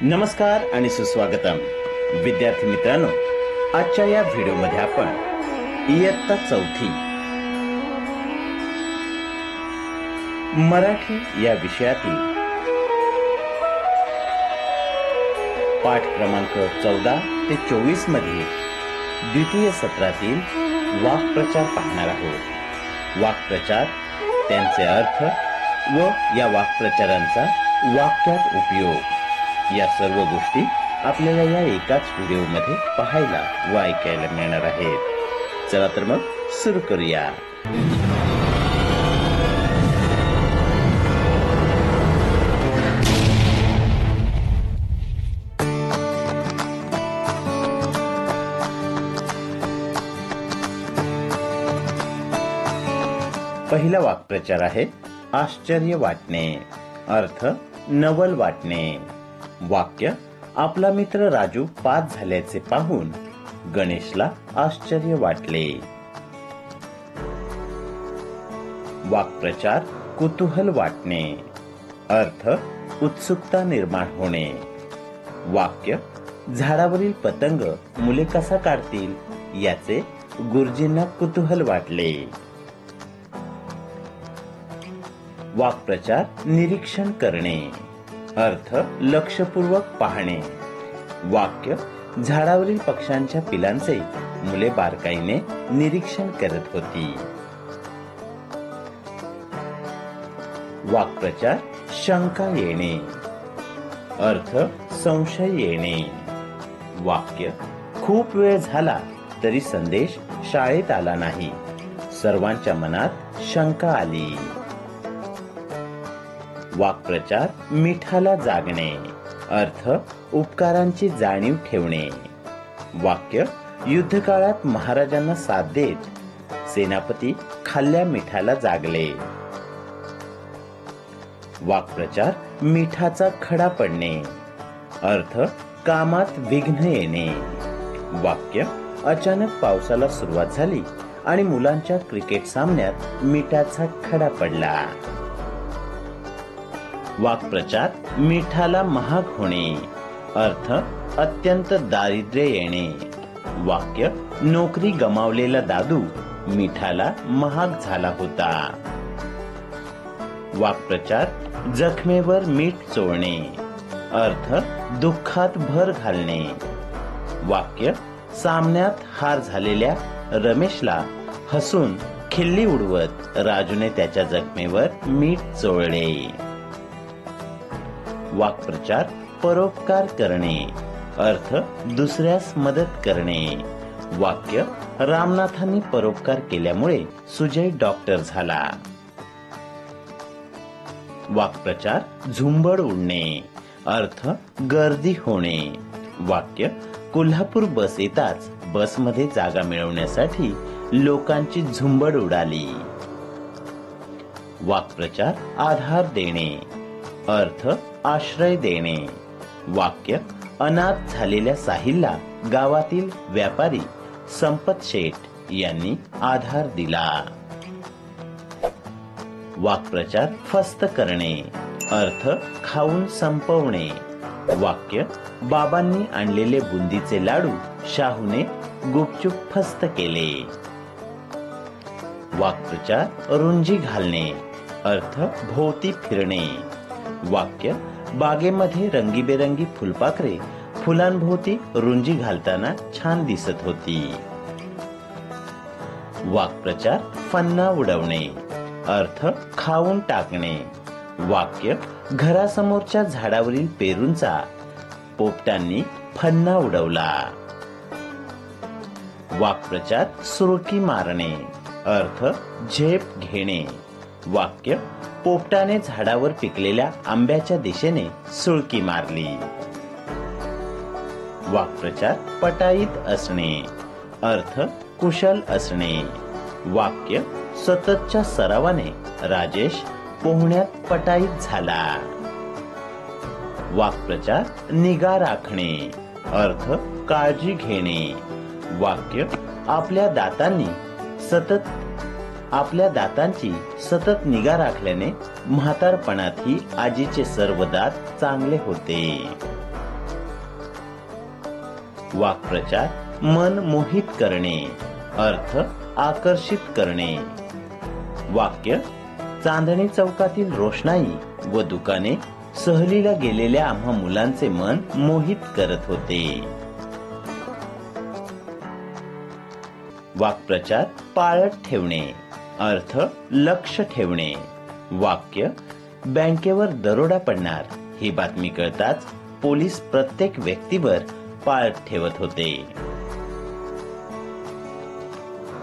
नमस्कार आणि सुस्वागतम विद्यार्थी मित्रांनो, आजच्या या व्हिडिओमध्ये आपण इयत्ता चौथी मराठी या विषयातील पाठ क्रमांक 14 ते 24 मध्ये द्वितीय सत्रातील वाक्प्रचार पाहणार आहोत। वाक्प्रचार, त्यांचे अर्थ व या वाक्प्रचारांचा वाक्यात उपयोग या सर्व गोष्टी आपल्याला या एकाच व्हिडिओमध्ये पाहायला व ऐकायला मिळणार आहेत। चला तर मग सुरू करूया। पहिला वाक्प्रचार आहे आश्चर्य वाटणे। अर्थ नवल वाटणे। वाक्य, आपला मित्र राजू पास झाल्याचे पाहून गणेशला आश्चर्य वाटले। वाक्प्रचार कुतूहल वाटणे। अर्थ उत्सुकता निर्माण होणे। वाक्य, झाडावरील पतंग मुले कसा काढतील याचे गुरुजींना कुतूहल वाटले। वाक्प्रचार निरीक्षण करणे। अर्थ लक्षपूर्वक पाहणे। वाक्य, झाडावरील पक्ष्यांच्या पिलांचे मुले बारकाईने निरीक्षण करत होती। वाक्प्रचार शंका येणे। अर्थ संशय येणे। वाक्य, खूप वेळ झाला तरी संदेश शाळेत आला नाही, सर्वांच्या मनात शंका आली। वाक्प्रचार मिठाला जागणे। अर्थ उपकारांची जाणीव ठेवणे। वाक्य, युद्धकाळात महाराजांना साथ देत सेनापती खाल्ल्या मिठाला जागले। वाक्प्रचार मिठाचा खडा पडणे। अर्थ कामात विघ्न येणे। वाक्य, अचानक पावसाला सुरुवात झाली आणि मुलांच्या क्रिकेट सामन्यात मिठाचा खडा पडला। वाक्प्रचार मिठाला महाग होणे। अर्थ अत्यंत दारिद्र्य येणे। वाक्य, नोकरी गमावलेला दादू मिठाला महाग झाला होता। वाक्प्रचार जखमेवर मीठ चोळणे। अर्थ दुःखात भर घालणे। वाक्य, सामन्यात हार झालेल्या रमेशला हसून खिल्ली उडवत राजूने त्याच्या जखमेवर मीठ चोळले। वाक्प्रचार परोपकार करणे। अर्थ दुसऱ्यास मदत करणे। वाक्य, रामनाथांनी परोपकार केल्यामुळे सुजय डॉक्टर झाला। वाक्प्रचार झुंबड उडणे। अर्थ गर्दी होणे। वाक्य, कोल्हापूर बस येताच बसमध्ये जागा मिळवण्यासाठी लोकांची झुंबड उडाली। वाक्प्रचार आधार देणे। अर्थ आश्रय देणे। वाक्य, अनाथ झालेल्या साहिलला गावातील व्यापारी संपत शेठ यांनी आधार दिला। वाक्प्रचार फस्त करणे। अर्थ खाऊन संपवणे। वाक्य, बाबांनी आणलेले बुंदीचे लाडू शाहूने गुपचूप फस्त केले। वाक्प्रचार रुंजी घालणे। अर्थ भोवती फिरणे। वाक्य, बागेमध्ये रंगीबेरंगी फुलपाखरे फुलांभोवती रुंजी घालताना छान दिसत होती। वाक्प्रचार फन्ना उडवणे। अर्थ खाऊन टाकणे। वाक्य, घरासमोरच्या झाडावरील पेरूंचा पोपटांनी फन्ना उडवला। वाक्प्रचार सुरकी मारणे। अर्थ झेप घेणे। वाक्य, पोपटाने झाडावर पिकलेल्या आंब्याच्या दिशेने सुळकी मारली। वाक्प्रचार पटाईत असणे। अर्थ कुशल असणे। वाक्य, सततच्या सरावाने राजेश पोहण्यात पटाईत झाला। वाक्प्रचार निगा राखणे। अर्थ काळजी घेणे। वाक्य, आपल्या दातांची सतत निगा राखल्याने म्हातारपणातही आजीचे सर्व दात चांगले होते। वाक्प्रचार मन मोहित करणे, अर्थ आकर्षित करणे. वाक्य चांदणी चौकातील रोषणाई व दुकाने सहलीला गेलेल्या आम्हा मुलांचे मन मोहित करत होते. वाक्प्रचार पाळत ठेवणे, अर्थ लक्ष ठेवणे. वाक्य बँकेवर दरोडा पडणार ही बातमी कळताच पोलीस प्रत्येक व्यक्तीवर पाळत ठेवत होते.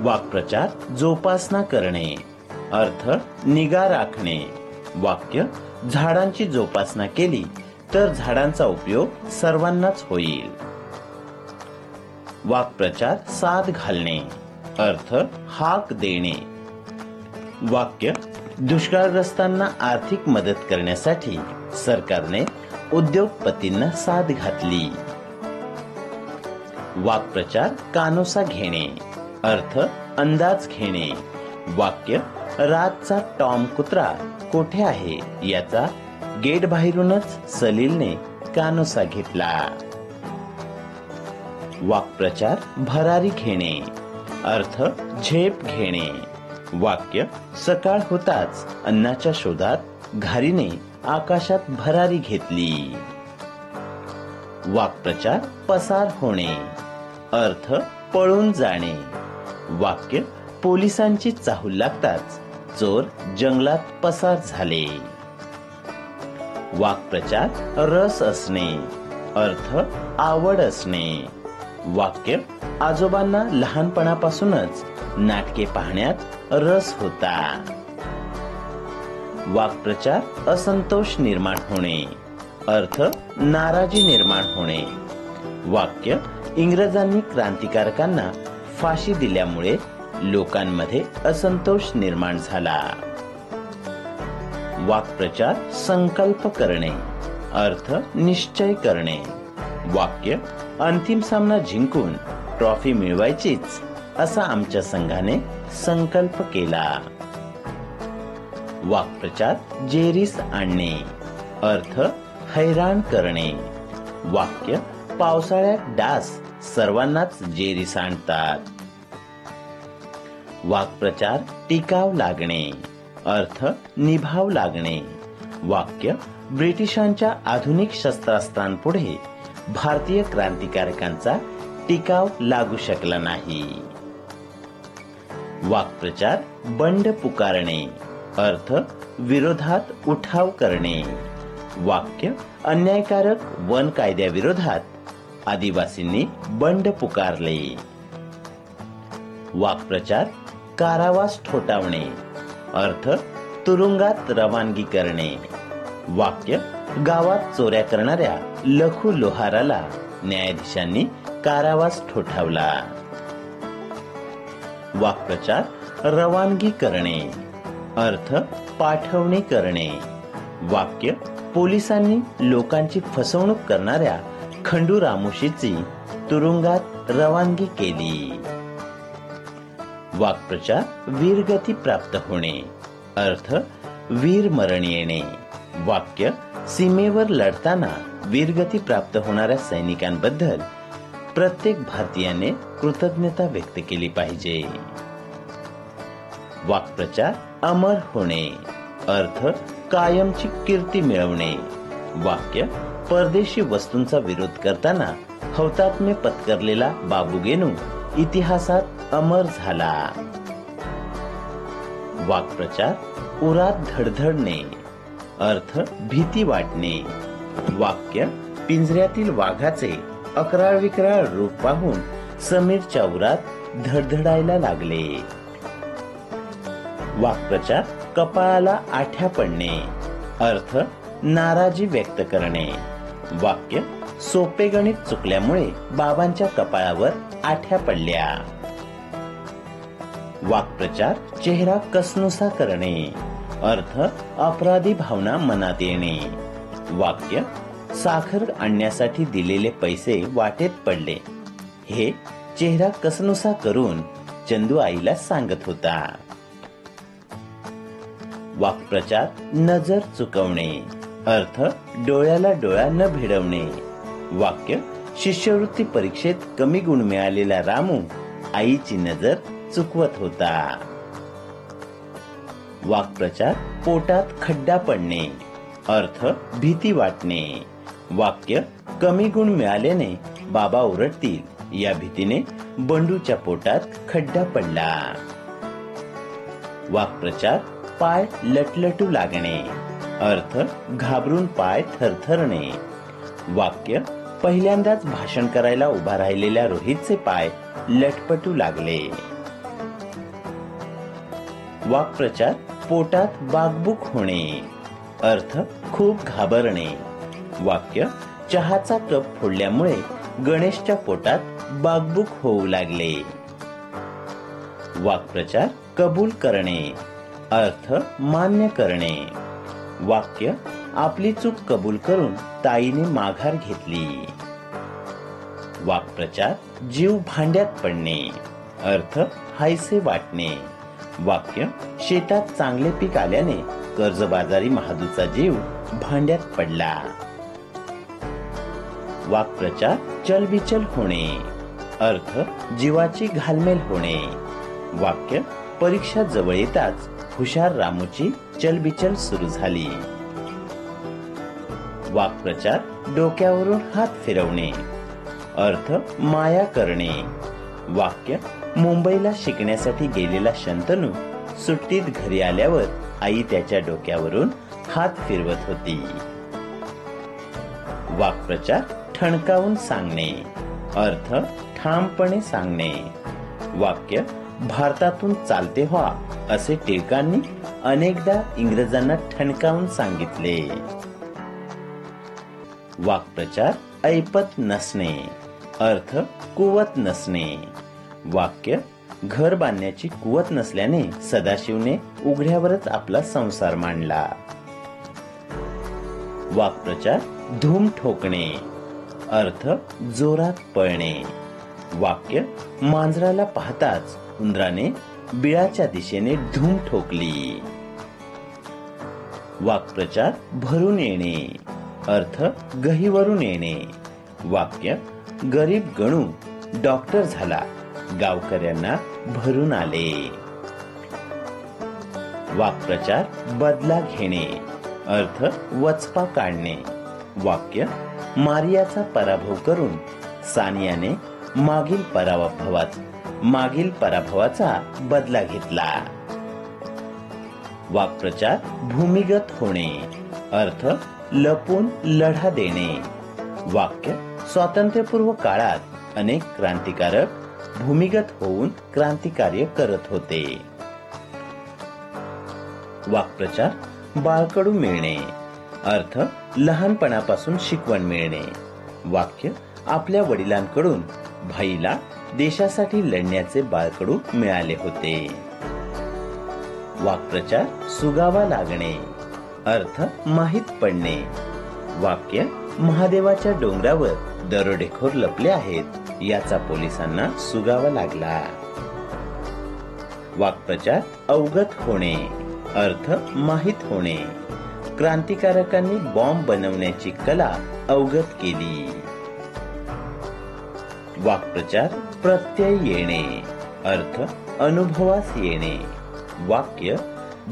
वाक्प्रचार जोपासना करणे, अर्थ निगा राखणे. वाक्य झाडांची जोपासना केली तर झाडांचा उपयोग सर्वांनाच होईल. वाक्प्रचार साद घालणे, अर्थ हाक देणे. वाक्य दुष्काळग्रस्तांना आर्थिक मदत करण्यासाठी सरकारने उद्योगपतींना साद घातली. वाक्प्रचार कानोसा घेणे, अर्थ अंदाज घेणे. वाक्य रातचा टॉम कुत्रा कोठे आहे याचा गेट बाहेरूनच सलीलने कानोसा घेतला. वाक्प्रचार भरारी घेणे, अर्थ झेप घेणे. वाक्य सकाळ होताच अन्नाच्या शोधात घारीने आकाशात भरारी घेतली. वाक्प्रचार पसार होणे, अर्थ पळून जाणे. वाक्य पोलिसांची चाहूल लागताच चोर जंगलात पसार झाले. वाक्प्रचार रस असणे, अर्थ आवड असणे. वाक्य आजोबांना लहानपणापासूनच नाटके पाहण्यात रस होता. वाक्प्रचार असंतोष निर्माण होणे, अर्थ नाराजी निर्माण होणे. वाक्य इंग्रजांनी क्रांतिकारकांना फाशी दिल्यामुळे लोकांमध्ये असंतोष निर्माण झाला. वाक्प्रचार संकल्प करणे, अर्थ निश्चय करणे. वाक्य अंतिम सामना जिंकून ट्रॉफी मिळवायचीच असा आमच्या संघाने संकल्प केला. वाक्प्रचार जेरीस आणणे, अर्थ हैराण करणे. वाक्य पावसाळ्यात डास सर्वांनाच जेरीस आणतात. वाक्प्रचार टिकाव लागणे, अर्थ निभाव लागणे. वाक्य ब्रिटिशांच्या आधुनिक शस्त्रास्त्रांपुढे भारतीय क्रांतिकारकांचा टिकाव लागू शकला नाही. वाक्प्रचार बंड पुकारणे, अर्थ विरोधात उठाव करणे. वाक्य अन्यायकारक वन कायद्याविरोधात आदिवासींनी बंड पुकारले. वाक्प्रचार कारावास ठोठावणे, अर्थ तुरुंगात रवानगी करणे. वाक्य गावात चोऱ्या करणाऱ्या लखू लोहाराला न्यायाधीशांनी कारावास ठोठावला. वाक्प्रचार रवानगी करणे, अर्थ पाठवणी करणे. वाक्य पोलिसांनी लोकांची फसवणूक करणाऱ्या खंडू रामोशीची तुरुंगात रवानगी केली. वाक्प्रचार वीरगती प्राप्त होणे, अर्थ वीर मरण येणे. वाक्य सीमेवर लढताना वीरगती प्राप्त होणाऱ्या सैनिकांबद्दल प्रत्येक भारतीयाने कृतज्ञता व्यक्त केली पाहिजे. वाक्प्रचार अमर होणे, अर्थ कायमची कीर्ती मिळवणे. वाक्य परदेशी वस्तूंचा विरोध करताना हौतात्म्य पत्करलेला बाबू गेनू इतिहासात अमर झाला. वाक्प्रचार उरात धडधडणे, अर्थ भीती वाटणे. वाक्य पिंजऱ्यातील वाघाचे अकराळ विक्राळ रूप पाहून समीरच्या उरात धडधडायला लागले. वाक्प्रचार कपाळाला आठ्या पडणे, अर्थ नाराजी व्यक्त करणे. वाक्य सोपे गणित चुकल्यामुळे बाबांच्या कपाळावर आठ्या पडल्या. वाक्प्रचार चेहरा कसनुसा करणे, अर्थ अपराधी भावना मनात येणे. वाक्य साखर आणण्यासाठी दिलेले पैसे वाटेत पडले हे चेहरा कसनुसा करून चंदू आईला सांगत होता. वाक्प्रचार नजर चुकवणे, अर्थ डोळ्याला डोळा न भिडवणे. वाक्य शिष्यवृत्ती परीक्षेत कमी गुण मिळालेला रामू आईची नजर चुकवत होता. वाक्प्रचार पोटात खड्डा पडणे. अर्थ भीती वाटणे. वाक्य कमी गुण मिळाल्याने बाबा ओरडतील या भीतीने बंडूच्या पोटात खड्डा पडला. वाक्प्रचार पाय लटलटू लागणे. अर्थ घाबरून पाय थरथरणे. वाक्य पहिल्यांदाच भाषण करायला उभा राहिलेल्या रोहितचे पाय लटपटू लागले. वाक्प्रचार पोटात बाकबुक होणे. अर्थ खूप घाबरणे. वाक्य चहाचा कप फोडल्यामुळे गणेशच्या पोटात बाकबुक होऊ लागले. वाक्प्रचार कबूल करणे. अर्थ मान्य करणे. वाक्य आपली चूक कबूल करून ताईने माघार घेतली. वाक्प्रचार जीव भांड्यात पडणे. अर्थ हायसे वाटणे. वाक्य शेतात चांगले पीक आल्याने कर्जबाजारी महादूचा जीव भांड्यात पडला. वाक्प्रचार चलबिचल होणे. अर्थ जीवाची घालमेल होणे. वाक्य परीक्षा जवळ येताच हुशार रामूची चलबिचल सुरू झाली. वाक्प्रचार डोक्यावरून हात फिरवणे. अर्थ माया करणे. वाक्य मुंबईला शिकण्यासाठी गेलेला शंतनू सुट्टीत घरी आल्यावर आई त्याच्या डोक्यावरून हात फिरवत होती. वाक्प्रचार ठणकावून सांगणे. अर्थ ठामपणे सांगणे. वाक्य भारतातून चालते व्हा असे टिळकांनी अनेकदा इंग्रजांना ठणकावून सांगितले. वाक्प्रचार ऐपत नसणे. अर्थ कुवत नसणे. वाक्य घर बांधण्याची कुवत नसल्याने सदाशिवने उघड्यावरच आपला संसार मांडला. वाक्प्रचार धूम ठोकणे. अर्थ जोरात पळणे. वाक्य मांजराला पाहताच उंदराने बिळाच्या दिशेने धूम ठोकली. वाक्प्रचार भरून येणे. अर्थ गहिवरून येणे. वाक्य गरीब गणू डॉक्टर झाला, गावकऱ्यांना भरून आले. वाक्प्रचार बदला घेणे. अर्थ वचपा काढणे. वाक्य मारियाचा पराभव करून सानियाने मागील पराभवाचा बदला घेतला. वाक्प्रचार भूमिगत होणे. अर्थ लपून लढा देणे. वाक्य स्वातंत्र्यपूर्व काळात अनेक क्रांतिकारक भूमिगत होऊन क्रांतिकार्य करत होते. वाक्प्रचार बाळकडू मिळणे. अर्थ लहानपणापासून शिकवण मिळणे. वाक्य आपल्या वडिलांकडून भाईला देशासाठी लढण्याचे बाळकडू मिळाले होते. वाक्प्रचार सुगावा लागणे. अर्थ माहित पडणे. वाक्य महादेवाच्या डोंगरावर दरोडेखोर लपले आहेत याचा पोलिसांना सुगावा लागला. वाक्प्रचार अवगत होणे. अर्थ माहित होणे. क्रांतिकारकांनी बॉम्ब बनवण्याची कला अवगत केली. वाक्प्रचार प्रत्यय येणे. अर्थ अनुभवास येणे. वाक्य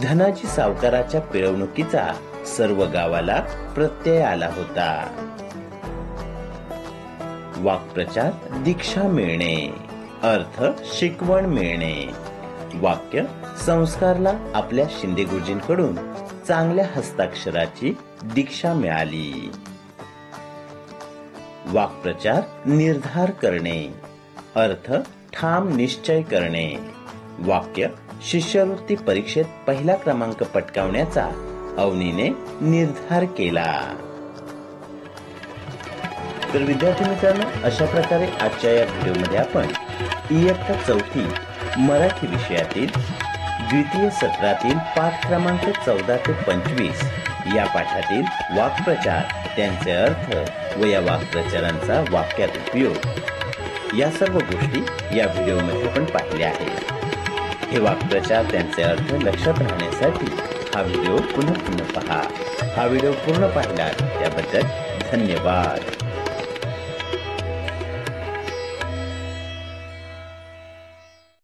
धनाजी सावकाराच्या पिळवणुकीचा सर्व गावाला प्रत्यय आला होता. वाक्प्रचार दीक्षा मिळणे. अर्थ शिकवण मिळणे. वाक्य संस्कारला आपल्या शिंदे गुरुजींकडून चांगल्या हस्ताक्षराची दीक्षा मिळाली. वाक्प्रचार निर्धार करणे. अर्थ ठाम निश्चय करणे. वाक्य शिष्यवृत्ती परीक्षेत पहिला क्रमांक पटकावण्याचा अवनीने निर्धार केला. तर विद्यार्थी मित्रांनो, अशा प्रकारे आजच्या या व्हिडिओमध्ये आपण इयत्ता 4थी मराठी विषयातील द्वितीय सत्रातील पाठ क्रमांक 14 ते 25 या पाठातील वाक्प्रचार, त्यांचे अर्थ व या वाक्प्रचारांचा वाक्यात उपयोग या सर्व गोष्टी या व्हिडिओमध्ये आपण पाहिल्या आहेत. हे वाक्प्रचार, त्यांचे अर्थ लक्षात राहण्यासाठी हा व्हिडिओ पुन्हा पहा. हा व्हिडिओ पूर्ण पाहिला त्याबद्दल धन्यवाद.